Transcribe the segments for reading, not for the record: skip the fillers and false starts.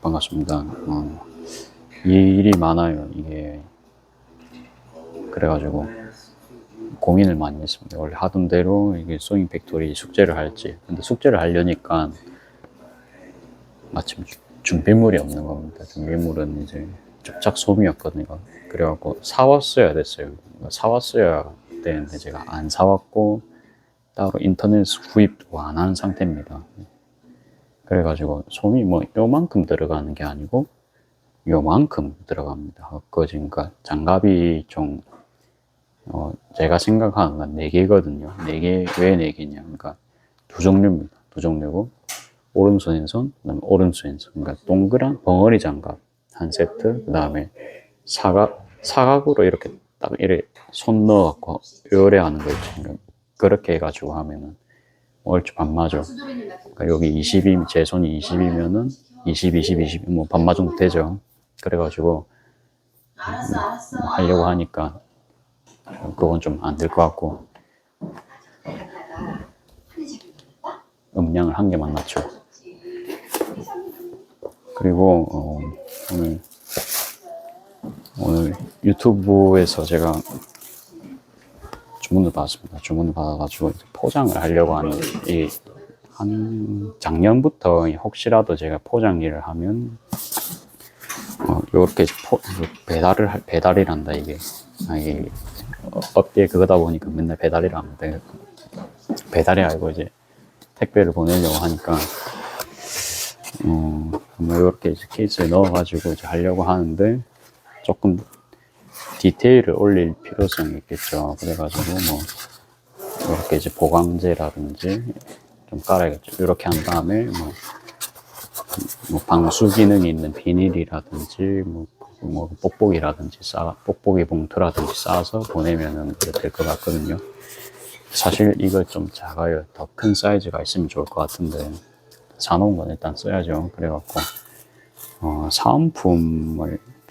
반갑습니다. 일이 많아요, 이게. 그래가지고 고민을 많이 했습니다. 원래 하던 대로 이게 소잉 팩토리 숙제를 할지. 근데 숙제를 하려니까 마침 준비물이 없는 겁니다. 준비물은 이제 접착 솜이었거든요. 그래갖고 사왔어야 됐어요. 사왔어야 되는데 제가 안 사왔고 따로 인터넷 구입도 안 한 상태입니다. 그래가지고 솜이 뭐 요만큼 들어가는 게 아니고 요만큼 들어갑니다. 그러니까 장갑이 좀 제가 생각하는 건 4개거든요. 4개, 왜 4개냐. 그러니까 두 종류입니다. 두 종류고, 오른손 왼손, 그 다음에 오른손 왼손. 그러니까 동그란 벙어리 장갑 한 세트, 그 다음에 사각으로 이렇게 딱 이렇게 손 넣어갖고 요래 하는 거 있죠. 그러니까 그렇게 해가지고 하면은 얼추 반마죠. 그러니까 여기 20이, 제 손이 20이면은 20, 20, 20, 뭐 반마 정도 되죠. 그래가지고 뭐 하려고 하니까 그건 좀 안 될 것 같고, 음량을 한 개만 맞춰. 그리고 오늘 유튜브에서 제가 주문을 받았습니다. 주문을 받아가지고 포장을 하려고 하는, 한 작년부터 혹시라도 제가 포장 일을 하면 요렇게 배달이란다 이게. 이게 업계 그거다 보니까 맨날 배달이라 합니다. 배달이 아니고 이제 택배를 보내려고 하니까 뭐 이렇게 이제 케이스에 넣어가지고 이제 하려고 하는데 조금 디테일을 올릴 필요성이 있겠죠. 그래가지고 뭐 이렇게 이제 보강제라든지 좀 깔아야겠죠. 이렇게 한 다음에 뭐 방수 기능이 있는 비닐이라든지 뭐 뽁뽁이라든지 뽁뽁이 봉투라든지 싸서 보내면은 될 것 같거든요. 사실 이거 좀 작아요. 더 큰 사이즈가 있으면 좋을 것 같은데 사놓은 건 일단 써야죠. 그래갖고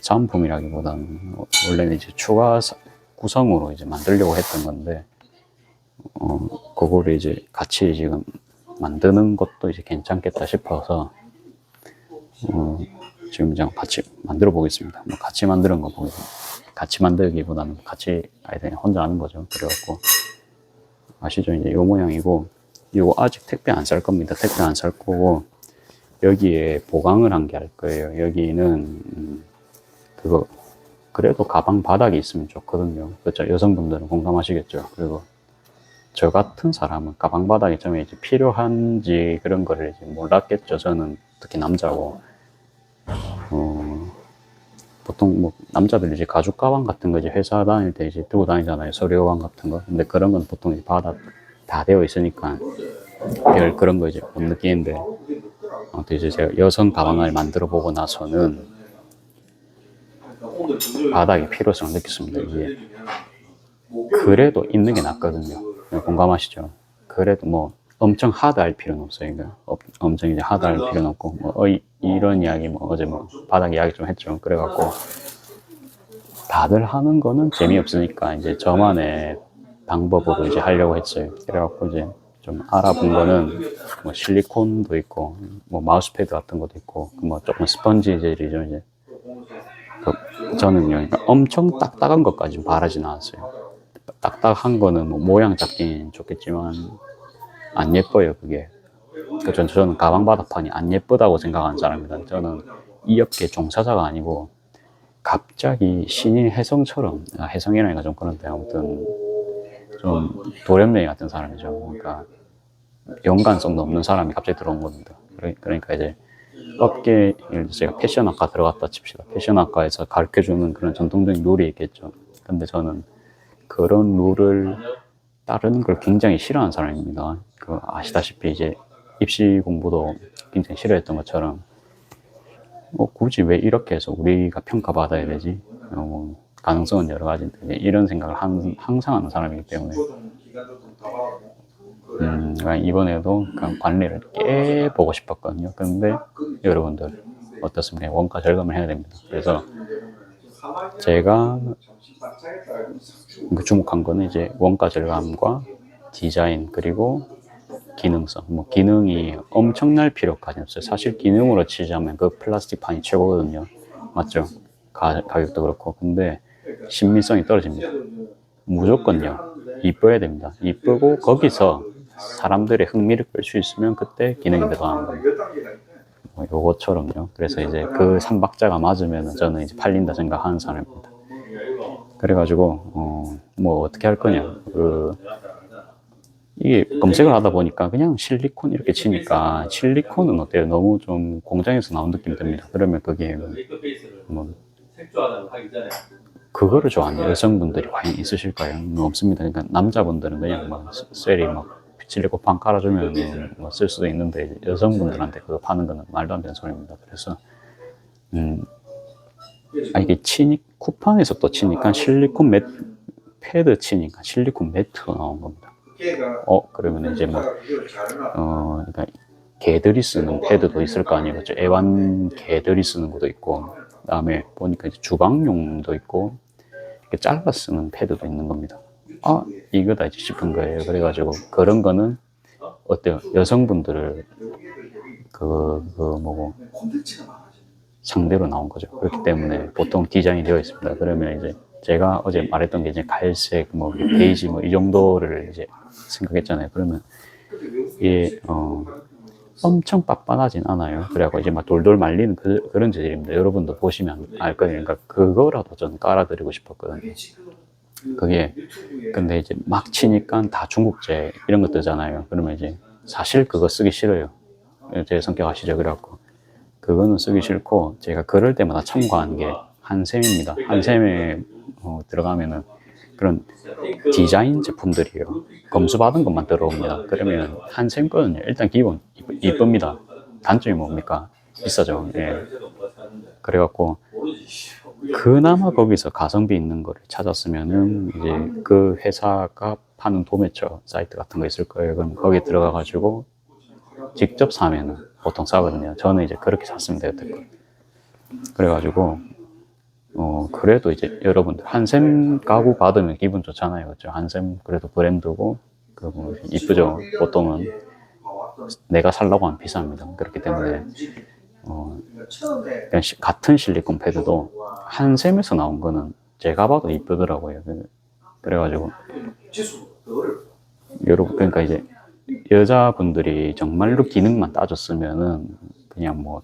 사은품이라기보다는 원래는 이제 추가 구성으로 이제 만들려고 했던 건데 그거를 이제 같이 지금 만드는 것도 이제 괜찮겠다 싶어서 지금 그냥 같이 만들어 보겠습니다. 뭐 같이 만드는 거 보겠습니다. 같이 만들기보다는 같이 혼자 하는 거죠. 그래갖고 아시죠? 이제 요 모양이고, 이거 아직 택배 안 쌀 겁니다. 택배 안 쌀 거고, 여기에 보강을 한 게 할 거예요. 여기는 그거 그래도 가방 바닥이 있으면 좋거든요. 그렇죠? 여성분들은 공감하시겠죠. 그리고 저 같은 사람은 가방 바닥이 좀 이제 필요한지 그런 거를 이제 몰랐겠죠. 저는 특히 남자고 보통 뭐 남자들 이제 가죽 가방 같은 거 이제 회사 다닐 때 이제 들고 다니잖아요. 서류 가방 같은 거. 근데 그런 건 보통 이제 바닥 다 되어 있으니까 별 그런 거 이제 못 느끼는데 이제 제가 여성 가방을 만들어 보고 나서는 바닥의 필요성을 느꼈습니다. 이게 그래도 있는 게 낫거든요. 공감하시죠? 그래도 뭐 엄청 하드할 필요는 없어요. 그러니까 엄청 이제 하드할 필요는 없고 이런 이야기 어제 바닥 이야기 좀 했죠. 그래갖고 다들 하는 거는 재미없으니까 이제 저만의 방법으로 이제 하려고 했어요. 그래갖고 이제 좀 알아본 거는 뭐 실리콘도 있고 뭐 마우스패드 같은 것도 있고 뭐 조금 스펀지 재질이죠. 이제 저는요, 그러니까 엄청 딱딱한 것까지 바라진 않았어요. 딱딱한 거는 뭐 모양 잡긴 좋겠지만 안 예뻐요, 그게. 저는 가방 바닥판이 안 예쁘다고 생각하는 사람입니다. 저는 이 업계 종사자가 아니고 갑자기 신인 혜성처럼, 혜성이라니까 좀 그런데 아무튼 좀 돌연맹이 같은 사람이죠. 그러니까 연관성도 없는 사람이 갑자기 들어온 겁니다. 그러니까 이제 업계, 제가 패션학과 들어갔다 칩시다. 패션학과에서 가르쳐주는 그런 전통적인 룰이 있겠죠. 근데 저는 그런 룰을 따르는 걸 굉장히 싫어하는 사람입니다. 아시다시피 이제 입시 공부도 굉장히 싫어했던 것처럼 굳이 왜 이렇게 해서 우리가 평가받아야 되지? 가능성은 여러 가지인데 이런 생각을 항상 하는 사람이기 때문에 이번에도 관리를 깨보고 싶었거든요. 근데 여러분들 어떻습니까? 원가 절감을 해야 됩니다. 그래서 제가 주목한 거는 이제 원가 절감과 디자인 그리고 기능성. 뭐 기능이 엄청날 필요까지 없어요. 사실 기능으로 치자면 그 플라스틱 판이 최고거든요. 맞죠? 가격도 그렇고. 근데 신미성이 떨어집니다. 무조건요. 이뻐야 됩니다. 이쁘고 거기서 사람들의 흥미를 끌 수 있으면 그때 기능이 배도하는 겁니다. 뭐 요것처럼요. 그래서 이제 그 삼박자가 맞으면 저는 이제 팔린다 생각하는 사람입니다. 그래가지고 뭐 어떻게 할 거냐. 이게 검색을 하다 보니까 그냥 실리콘 이렇게 치니까 실리콘은 어때요? 너무 좀 공장에서 나온 느낌이 듭니다. 그러면 그게 뭐 그거를 좋아하는 여성분들이 과연 있으실까요? 없습니다. 그러니까 남자분들은 그냥 막 셀이 막 실리콘 판 깔아주면 뭐 쓸 수도 있는데 여성분들한테 그거 파는 거는 말도 안 되는 소리입니다. 그래서 이게 쿠팡에서 또 치니까 실리콘 패드 치니까 실리콘 매트가 나온 겁니다. 그러면 이제 뭐 그러니까 개들이 쓰는 패드도 있을 거 아니에요. 그렇죠? 애완 개들이 쓰는 것도 있고, 그다음에 보니까 이제 주방용도 있고, 이렇게 잘라 쓰는 패드도 있는 겁니다. 이거다 싶은 거예요. 그래가지고 그런 거는 어때요? 여성분들을 뭐고 상대로 나온 거죠. 그렇기 때문에 보통 디자인이 되어 있습니다. 그러면 이제 제가 어제 말했던 게 이제 갈색, 뭐 베이지 뭐 이 정도를 이제 생각했잖아요. 그러면 이게 엄청 빤빤하진 않아요. 그래갖고 이제 막 돌돌 말리는 그런 재질입니다. 여러분도 보시면 알 거예요. 그러니까 그거라도 저는 깔아드리고 싶었거든요. 그게 근데 이제 막 치니까 다 중국제 이런 거 뜨잖아요. 그러면 이제 사실 그거 쓰기 싫어요. 제 성격 아시죠? 그래갖고 그거는 쓰기 싫고 제가 그럴 때마다 참고하는 게 한샘입니다. 한샘에 들어가면은 그런 디자인 제품들이에요. 검수받은 것만 들어옵니다. 그러면 한샘 거는 일단 기본 이쁩니다. 단점이 뭡니까? 비싸죠. 예. 그래갖고 그나마 거기서 가성비 있는 거를 찾았으면은 이제 그 회사가 파는 도매처 사이트 같은 거 있을 거예요. 그럼 거기에 들어가가지고 직접 사면은 보통 싸거든요. 저는 이제 그렇게 샀습니다. 여태껏. 그래가지고 그래도 이제 여러분들 한샘 가구 받으면 기분 좋잖아요. 그렇죠? 한샘 그래도 브랜드고 뭐 이쁘죠. 보통은 내가 살라고 하면 비쌉니다. 그렇기 때문에 그냥 같은 실리콘 패드도 한샘에서 나온 거는 제가 봐도 이쁘더라고요. 그래가지고 여러분 그러니까 이제 여자분들이 정말로 기능만 따졌으면은 그냥 뭐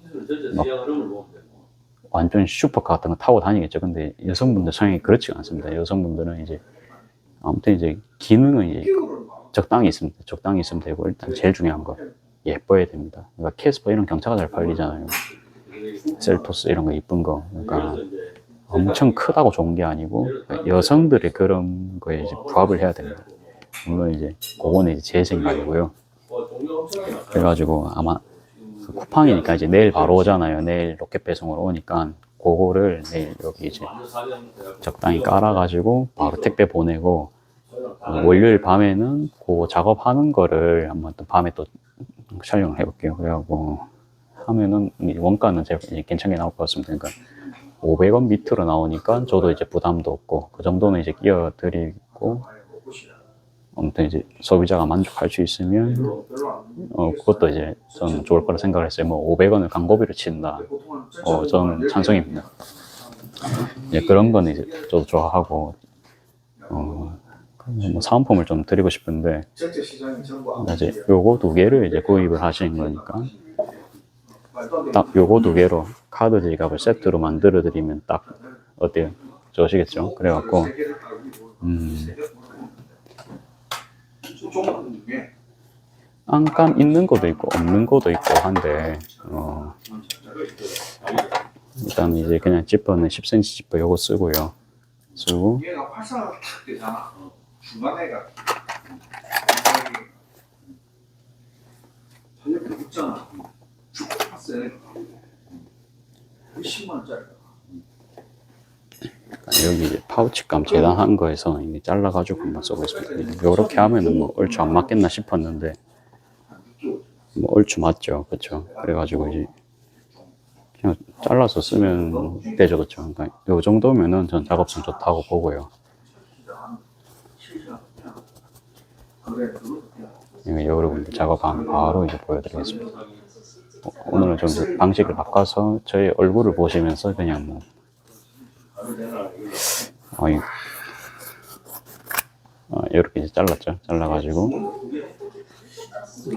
완전 슈퍼카 같은 거 타고 다니겠죠. 근데 여성분들 성향이 그렇지가 않습니다. 여성분들은 이제 아무튼 이제 기능은 이제 적당히 있으면 되고 일단 제일 중요한 거 예뻐야 됩니다. 그러니까 캐스퍼 이런 경차가 잘 팔리잖아요. 셀토스 이런 거 이쁜 거. 그러니까 엄청 크다고 좋은 게 아니고 여성들의 그런 거에 이제 부합을 해야 됩니다. 물론 이제 그거는 이제 제 생각이고요. 그래가지고 아마 그 쿠팡이니까 이제 내일 바로 오잖아요. 내일 로켓 배송으로 오니까 그거를 내일 여기 이제 적당히 깔아가지고 바로 택배 보내고 월요일 밤에는 그 작업하는 거를 한번 또 밤에 또 촬영을 해볼게요. 그래갖고 하면은 원가는 제가 괜찮게 나올 것 같습니다. 그러니까 500원 밑으로 나오니까 저도 이제 부담도 없고 그 정도는 이제 끼워드리고 아무튼 이제 소비자가 만족할 수 있으면 그것도 이제 저는 좋을 거라 생각을 했어요. 뭐 500원을 광고비로 친다. 저는 찬성입니다. 이제 그런 거는 이제 저도 좋아하고 뭐 사은품을 좀 드리고 싶은데 이제 요거 두 개를 이제 구입을 하시는 거니까 딱 요거 두 개로 카드 지갑을 세트로 만들어 드리면 딱 어때요? 좋으시겠죠? 그래갖고 안감 있는 것도 있고 없는 것도 있고 한데 일단 이제 그냥 지퍼는 10cm 지퍼 요거 쓰고요. 쓰고 여기 이제 파우치감 재단한 거에서 이게 잘라가지고 한번 써보겠습니다. 요렇게 하면은 뭐 얼추 안 맞겠나 싶었는데 뭐 얼추 맞죠, 그렇죠? 그래가지고 이제 그냥 잘라서 쓰면 되죠, 그렇죠? 그러니까 요 정도면은 전 작업성 좋다고 보고요. 여러분들 작업하면 바로 이제 보여드리겠습니다. 오늘은 좀 방식을 바꿔서 저의 얼굴을 보시면서 그냥 뭐 이렇게 이제 잘랐죠. 잘라가지고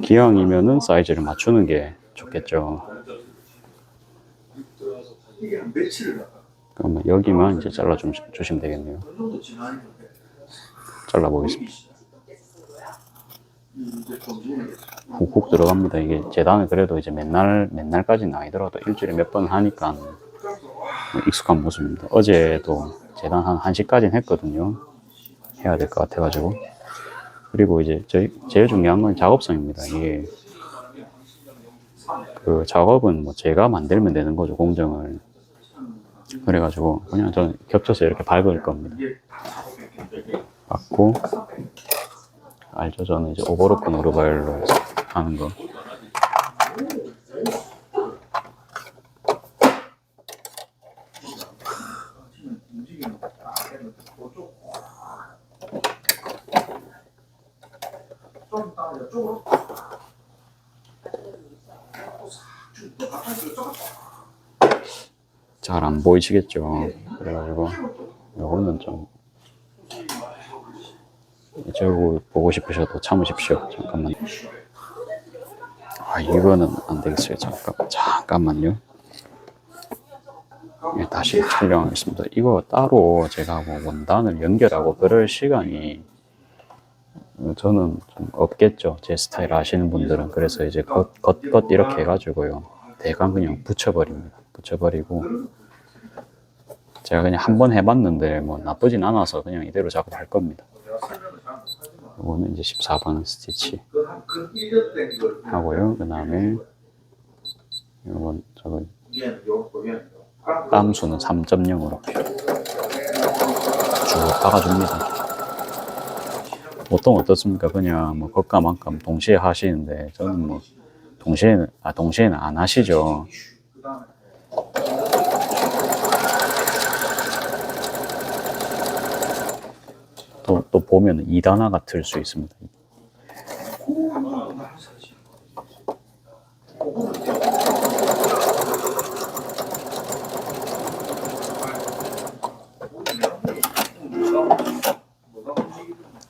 기왕이면은 사이즈를 맞추는 게 좋겠죠. 그러면 여기만 이제 잘라주시면 되겠네요. 잘라보겠습니다. 훅훅 들어갑니다. 이게 재단은 그래도 이제 맨날까지는 아니더라도 일주일에 몇 번 하니까 익숙한 모습입니다. 어제도 재단 한 1시까지는 했거든요. 해야 될 것 같아가지고. 그리고 이제 제일 중요한 건 작업성입니다. 이게 그 작업은 뭐 제가 만들면 되는 거죠, 공정을. 그래가지고 그냥 저는 겹쳐서 이렇게 밟을 겁니다. 밟고, 알죠? 저는 이제 오버로크 노르발로 하는 거. 잘 안 보이시겠죠? 그래가지고 요거는 좀 저거 보고 싶으셔도 참으십시오. 잠깐만. 이거는 안 되겠어요. 잠깐만요. 다시 촬영하겠습니다. 이거 따로 제가 뭐 원단을 연결하고 그럴 시간이 저는 좀 없겠죠. 제 스타일 아시는 분들은. 그래서 이제 겉 이렇게 해가지고요. 대강 그냥 붙여버립니다. 붙여버리고 제가 그냥 한번 해봤는데 뭐 나쁘진 않아서 그냥 이대로 작업할 겁니다. 이거는 이제 14번 스티치 하고요. 그 다음에 이건 저거 땀수는 3.0으로 쭉 박아줍니다. 보통 어떻습니까? 그냥 뭐 겉감만감 동시에 하시는데 저는 뭐 동시에는 안 하시죠. 또 보면 2단화가 틀 수 있습니다.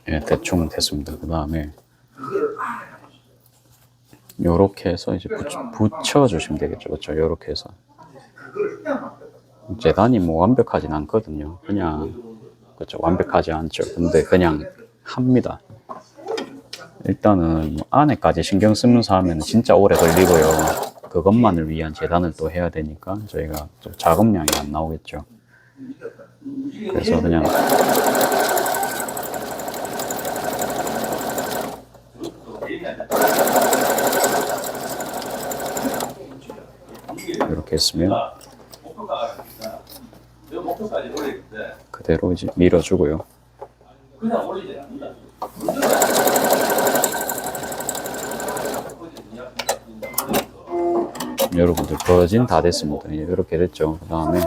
예, 대충 됐습니다. 그 다음에 요렇게 해서 이제 붙여주시면 되겠죠. 그렇죠? 요렇게 해서. 재단이 뭐 완벽하진 않거든요. 그냥, 그렇죠. 완벽하지 않죠. 근데 그냥 합니다. 일단은 뭐 안에까지 신경 쓰면서 하면 진짜 오래 걸리고요. 그것만을 위한 재단을 또 해야 되니까 저희가 좀 작업량이 안 나오겠죠. 그래서 그냥 이렇게 했으면 그대로 이제 밀어주고요. 여러분들 버진 다 됐습니다. 이렇게 됐죠. 그 다음에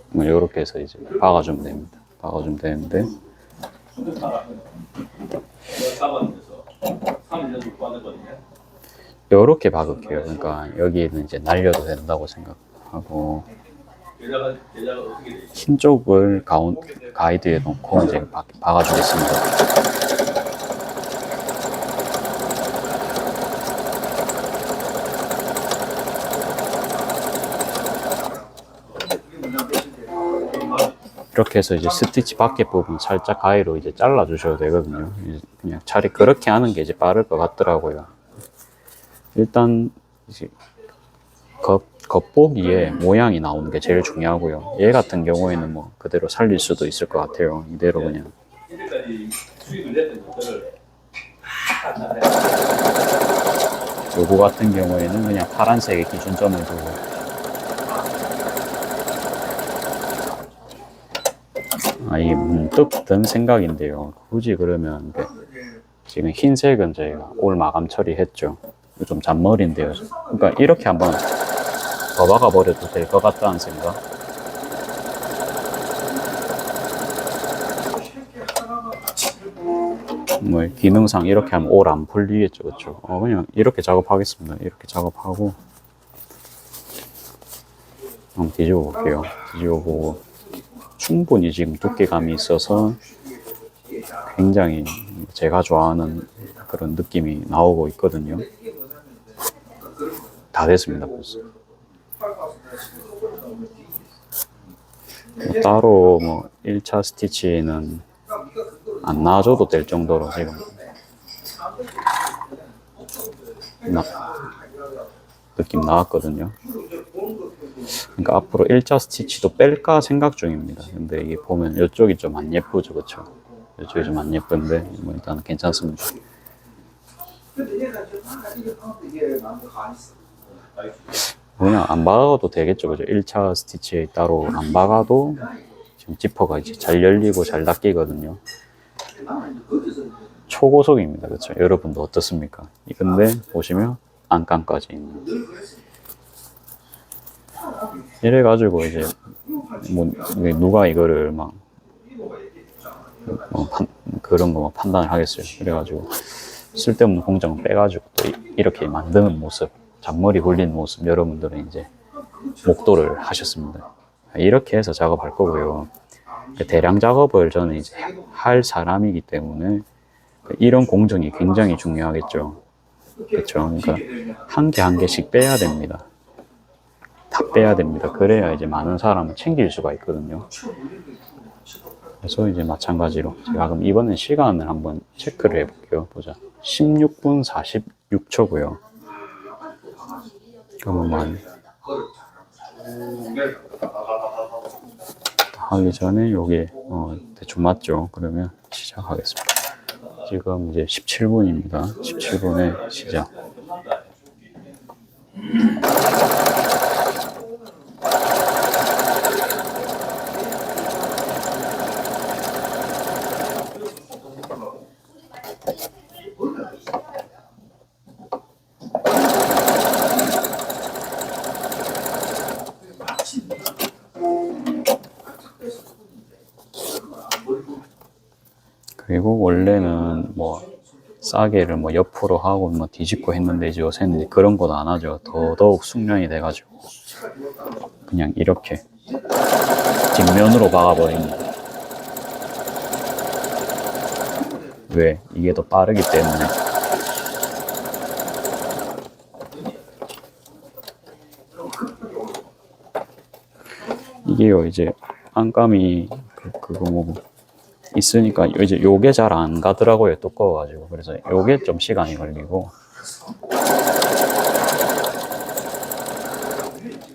뭐 이렇게 해서 이제 박아주면 됩니다. 박아주면 되는데 이렇게 박을게요. 그러니까 여기는 이제 날려도 된다고 생각하고 흰 쪽을 가이드에 놓고 이제 박아주겠습니다. 이렇게 해서 이제 스티치 밖에 부분 살짝 가위로 이제 잘라 주셔도 되거든요. 그냥 차라리 그렇게 하는 게 이제 빠를 것 같더라고요. 일단 이제 겉보기에 모양이 나오는 게 제일 중요하고요. 얘 같은 경우에는 뭐 그대로 살릴 수도 있을 것 같아요. 이대로 그냥. 요거 같은 경우에는 그냥 파란색의 기준점을 두고 이게 문득 든 생각인데요. 굳이 그러면 지금 흰색은 저희가 올 마감 처리했죠. 좀 잔머리인데요. 그러니까 이렇게 한번 더 박아버려도 될 것 같다는 생각. 뭐 기능상 이렇게 하면 올 안 풀리겠죠, 그렇죠? 그냥 이렇게 작업하겠습니다. 이렇게 작업하고 한번 뒤집어 볼게요. 뒤집어 보고 충분히 지금 두께감이 있어서 굉장히 제가 좋아하는 그런 느낌이 나오고 있거든요. 다 됐습니다, 벌써. 따로 뭐 1차 스티치는 안 놔줘도 될 정도로 지금 느낌 나왔거든요. 그러니까 앞으로 1차 스티치도 뺄까 생각 중입니다. 근데 이게 보면 이쪽이 좀 안 예쁘죠, 그렇죠? 이쪽이 좀 안 예쁜데 뭐 일단 괜찮습니다. 그냥 안 박아도 되겠죠, 그죠? 1차 스티치에 따로 안 박아도 지금 지퍼가 이제 잘 열리고 잘 닫히거든요. 초고속입니다, 그렇죠? 여러분도 어떻습니까? 근데 보시면 안감까지 있는. 이래가지고 이제 뭐 누가 이거를 막 그런 거 판단을 하겠어요. 그래가지고 쓸데없는 공정을 빼가지고 또 이렇게 만드는 모습, 잔머리 굴리는 모습 여러분들은 이제 목도를 하셨습니다. 이렇게 해서 작업할 거고요. 대량 작업을 저는 이제 할 사람이기 때문에 이런 공정이 굉장히 중요하겠죠. 그렇죠. 그러니까 한 개 한 개씩 빼야 됩니다. 다 빼야 됩니다. 그래야 이제 많은 사람을 챙길 수가 있거든요. 그래서 이제 마찬가지로 제가 그럼 이번엔 시간을 한번 체크를 해볼게요. 보자. 16분 46초고요. 그러면 하기 전에 요게 대충 맞죠? 그러면 시작하겠습니다. 지금 이제 17분입니다. 17분에 시작. 그리고 원래는 뭐 싸개를 뭐 옆으로 하고 뭐 뒤집고 했는데 이제 요새는 그런 건 안 하죠. 더더욱 숙련이 돼가지고 그냥 이렇게 뒷면으로 박아버립니다. 왜? 이게 더 빠르기 때문에. 이게요 이제 안감이 그거 뭐 있으니까 이제 요게 잘 안 가더라고요, 두꺼워가지고. 그래서 요게 좀 시간이 걸리고.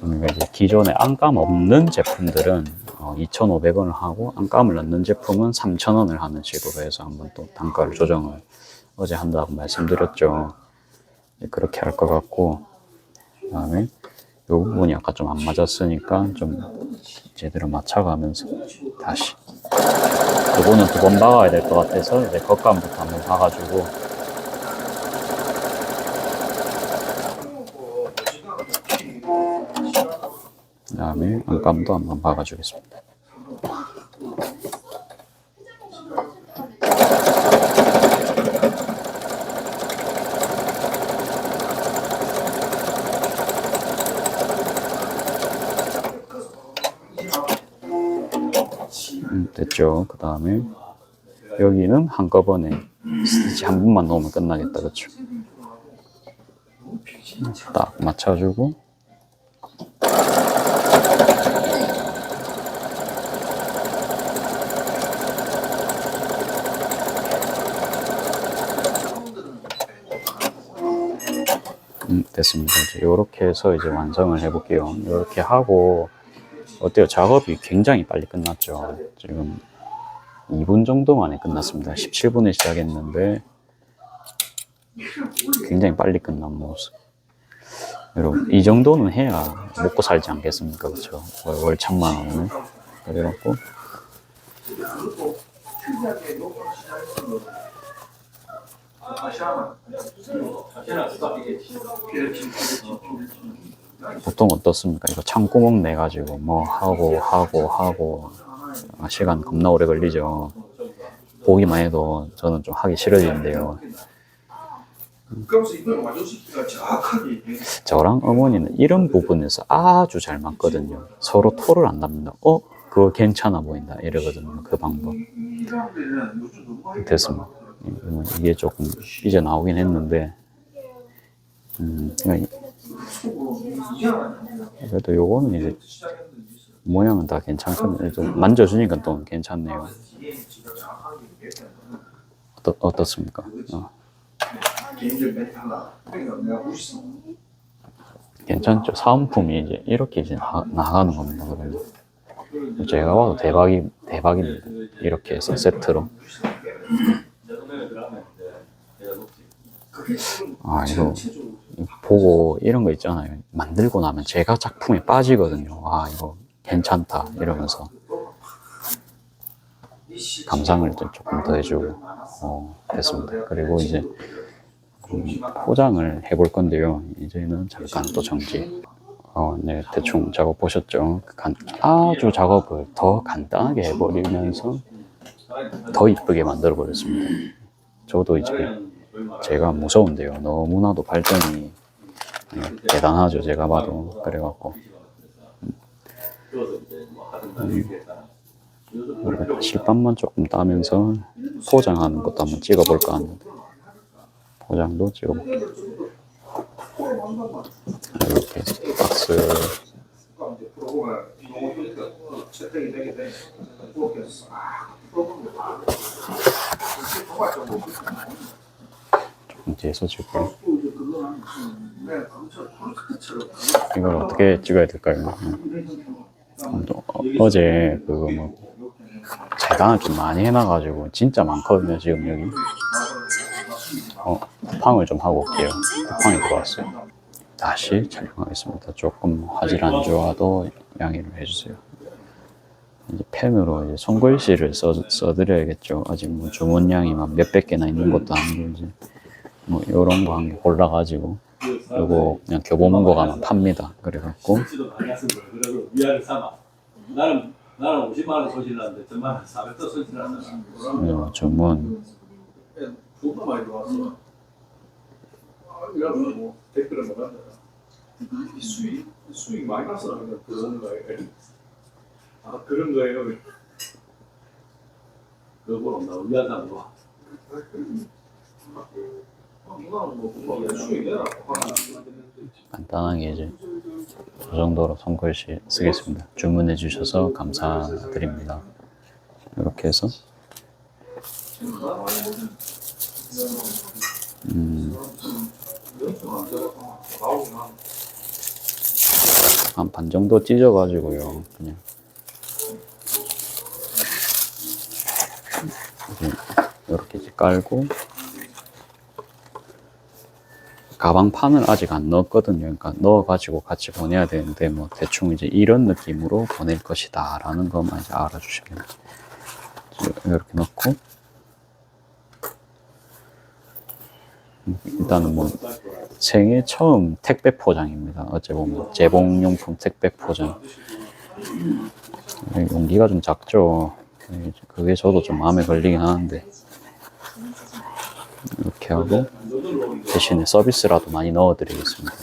그러니까 이제 기존에 안감 없는 제품들은 2,500원을 하고 안감을 넣는 제품은 3,000원을 하는 식으로 해서 한번 또 단가를 조정을 어제 한다고 말씀드렸죠. 그렇게 할 것 같고, 그 다음에 이 부분이 아까 좀 안 맞았으니까 좀 제대로 맞춰가면서 다시. 이거는 두 번 박아야 될 것 같아서 이제 겉감부터 한번 박아주고, 그 다음에 안감도 한번 박아주겠습니다. 됐죠. 그 다음에 여기는 한꺼번에 스티치 한 번만 넣으면 끝나겠다, 그렇죠? 딱 맞춰주고, 됐습니다. 이렇게 해서 이제 완성을 해볼게요. 이렇게 하고 어때요? 작업이 굉장히 빨리 끝났죠. 지금 2분 정도 만에 끝났습니다. 17분에 시작했는데 굉장히 빨리 끝난 모습. 여러분, 이 정도는 해야 먹고 살지 않겠습니까? 그렇죠? 월 1,000만 원을. 그래갖고 보통 어떻습니까? 이거 창구멍 내가지고 뭐 하고 시간 겁나 오래 걸리죠. 보기만 해도 저는 좀 하기 싫어지는데요. 그러면서 이걸 완성시키기가 정확하게 저랑 어머니는 이런 부분에서 아주 잘 맞거든요. 서로 토를 안 답니다. 그거 괜찮아 보인다 이러거든요. 그 방법. 이 사람들은 요즘 너무 많이 됐습니다. 이게 조금 이제 나오긴 했는데 그래도 요거는 이제 모양은 다 괜찮거든요. 좀 만져주니까 또 괜찮네요. 어떻습니까? 괜찮죠. 사은품이 이제 이렇게 이제 나가는 겁니다. 그러면 제가 봐도 대박입니다. 이렇게 해서 세트로. 이거 보고 이런 거 있잖아요. 만들고 나면 제가 작품에 빠지거든요. 이거 괜찮다 이러면서 감상을 조금 더 해주고 됐습니다. 그리고 이제 포장을 해볼 건데요. 이제는 잠깐 또 정지. 네, 대충 작업 보셨죠? 아주 작업을 더 간단하게 해버리면서 더 이쁘게 만들어 버렸습니다. 저도 이제 제가 무서운데요. 너무나도 발전이 대단하죠. 제가 봐도. 그래갖고 실밥만 조금 따면서 포장하는 것도 한번 찍어볼까 하는데 포장도 찍어볼게요. 이렇게 박스 조금 뒤에서 찍고요. 이걸 어떻게 찍어야 될까요? 어제 그거 재단을 좀 많이 해놔가지고 진짜 많거든요. 지금 여기 쿠팡을 좀 하고 올게요. 쿠팡이 들어왔어요. 다시 촬영하겠습니다. 조금 화질 안 좋아도 양해를 해주세요. 이제 펜으로 이제 손글씨를 써드려야겠죠. 아직 주문량이 막 몇백 개나 있는 것도 아니고 이제 이런 거 한 개 골라가지고 요거 그냥 교보문고 가면 팝니다. 그래갖고 나는 50만 원 손실났는데 정말 400도 손실났잖아. 주문 존나 많이 들어왔어. 이래서 뭐 댓글을 뭐 한다. 수익 많이 났어. 그런 거예요. 그런 거예요. 그거 온다. 위안장 거. 간단하게 이제 저 정도로 손글씨 쓰겠습니다. 주문해 주셔서 감사드립니다. 이렇게 해서 한 반 정도 찢어가지고요. 그냥 이렇게 이제 깔고 가방판을 아직 안 넣었거든요. 그러니까 넣어가지고 같이 보내야 되는데 대충 이제 이런 느낌으로 보낼 것이다 라는 것만 이제 알아주시면 돼요. 이렇게 넣고 일단은 생애 처음 택배 포장입니다. 어째 보면 재봉용품 택배 포장. 용기가 좀 작죠. 그게 저도 좀 마음에 걸리긴 하는데 이렇게 하고 대신에 서비스라도 많이 넣어드리겠습니다.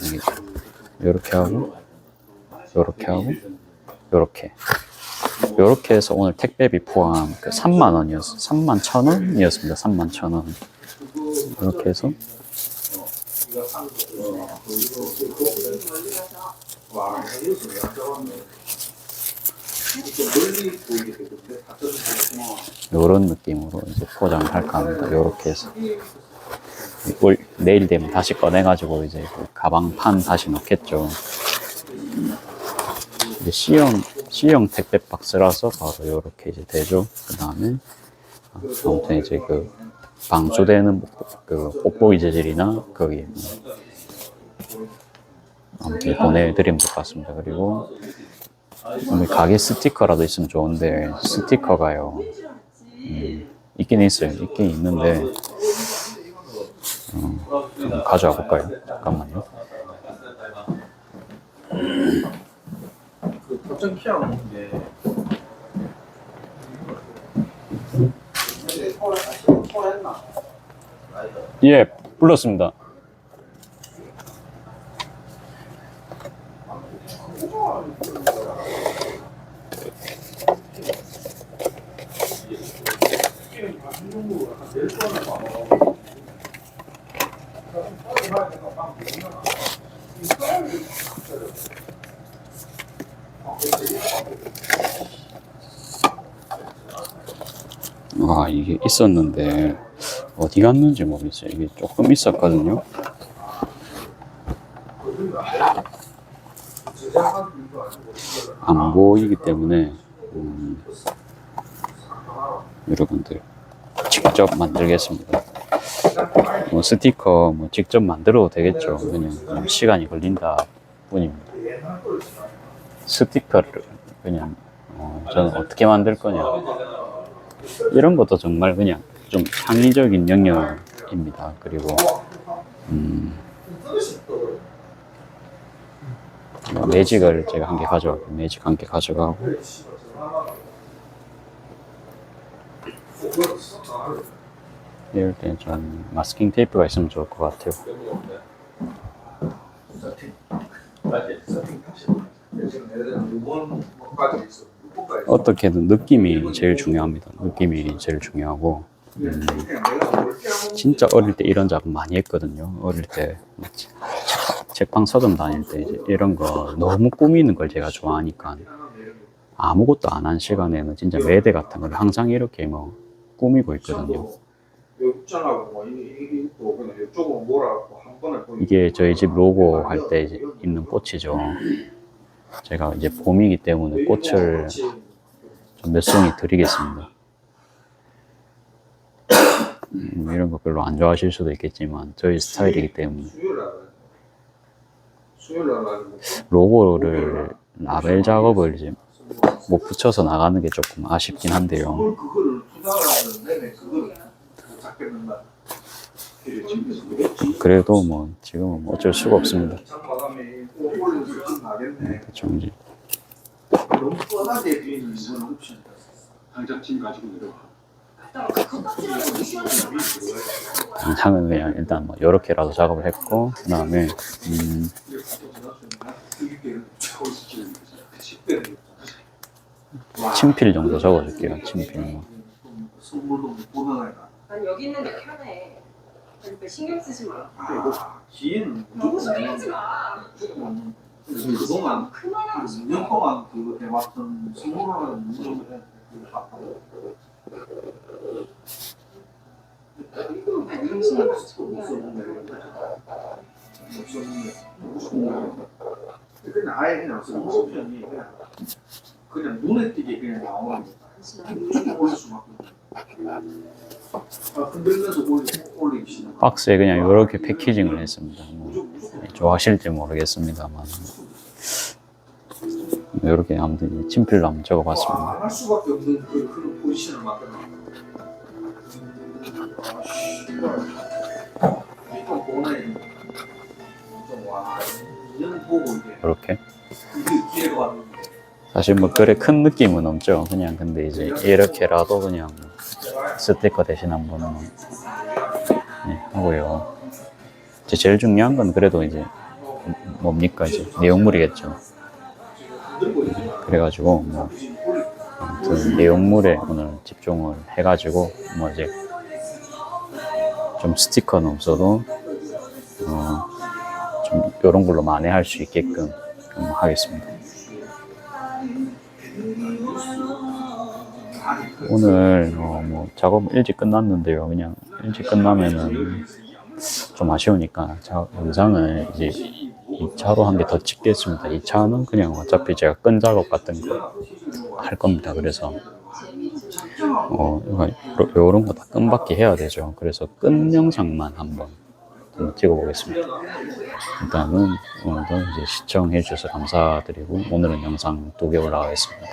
이렇게 하고 이렇게 하고 이렇게 해서 오늘 택배비 포함 3만 원이었어. 3만 1,000원이었습니다. 3만 1,000원. 이렇게 해서 이런 느낌으로 이제 포장을 할까 합니다. 이렇게 해서 내일 되면 다시 꺼내가지고 이제 그 가방판 다시 넣겠죠. 이제 C형 택배 박스라서 바로 이렇게 이제 되죠. 그 다음에 아무튼 이제 그 방수되는 그 뽁뽁이 재질이나 거기 아무튼 보내드리면 될 것 같습니다. 그리고 가게 스티커라도 있으면 좋은데 스티커가요 있긴 있어요. 있긴 있는데 한번 가져와 볼까요? 잠깐만요. 그 탑승 키하는 게 예, 불렀습니다. 아, 이게 있었는데 어디 갔는지 모르겠어요. 이게 조금 있었거든요. 안 보이기 때문에 여러분들 직접 만들겠습니다. 뭐 스티커 뭐 직접 만들어도 되겠죠. 그냥 좀 시간이 걸린다 뿐입니다. 스티커를 그냥 저는 어떻게 만들 거냐, 이런 것도 정말 그냥 좀 창의적인 영역입니다. 그리고 매직을 제가 한 개 가져가고, 매직 한 개 가져가고, 이럴 때 좀 마스킹 테이프가 있으면 좋을 것 같아요. 어떻게든 느낌이 제일 중요합니다. 느낌이 제일 중요하고, 진짜 어릴 때 이런 작업 많이 했거든요. 어릴 때 책방 서점 다닐 때 이제 이런 거 너무 꾸미는 걸 제가 좋아하니까 아무것도 안 한 시간에는 진짜 매대 같은 걸 항상 이렇게 뭐 꾸미고 있거든요. 이게 저희 집 로고 할 때 있는 꽃이죠. 제가 이제 봄이기 때문에 꽃을 좀 몇 송이 드리겠습니다. 이런 거 별로 안 좋아하실 수도 있겠지만 저희 스타일이기 때문에. 로고를 라벨 작업을 이제 못 붙여서 나가는 게 조금 아쉽긴 한데요. 그래도 뭐 지금은 어쩔 수가 없습니다. 대충 이제 당장은 그냥 일단 뭐 이렇게라도 작업을 했고, 그 다음에 친필 정도 적어줄게요. 친필. 난 여기 있는 게 편해. 그러니까 신경 쓰지 마. 긴 너무 신경하지 마. 그동안 그만하고 2년 동안 그거 해왔던 스물하는 문제를 당신이 그냥 아예 그냥 성소편이 그냥 눈에 띄게 그냥 나오는 거다. 올릴 수밖에 없어. 흔들면서 올리시는. 박스에 그냥 이렇게 패키징을 했습니다. 뭐 좋아하실지 모르겠습니다만 이렇게 아무튼 친필로 한번 적어봤습니다. 안 할 수밖에 없는 그런 포지션을 만들어. 이거 보내. 와, 이런 보고 이제 이렇게. 이게 기회가 왔는데. 사실 뭐 그래 큰 느낌은 없죠. 그냥 근데 이제 이렇게라도 그냥 스티커 대신 한번 하고요. 이제 제일 중요한 건 그래도 이제 뭡니까, 이제 내용물이겠죠. 그래가지고 뭐 아무튼 내용물에 오늘 집중을 해가지고 뭐 이제 좀 스티커는 없어도 좀 이런 걸로 만회할 수 있게끔 하겠습니다. 오늘 뭐 작업 일찍 끝났는데요. 그냥 일찍 끝나면은 좀 아쉬우니까 영상을 이제 2차로 한 개 더 찍겠습니다. 2차는 그냥 어차피 제가 끈 작업 같은 거 할 겁니다. 그래서 이런 거 다 끈받기 해야 되죠. 그래서 끈 영상만 한번 찍어보겠습니다. 일단은 오늘도 이제 시청해 주셔서 감사드리고, 오늘은 영상 2개 올라가겠습니다.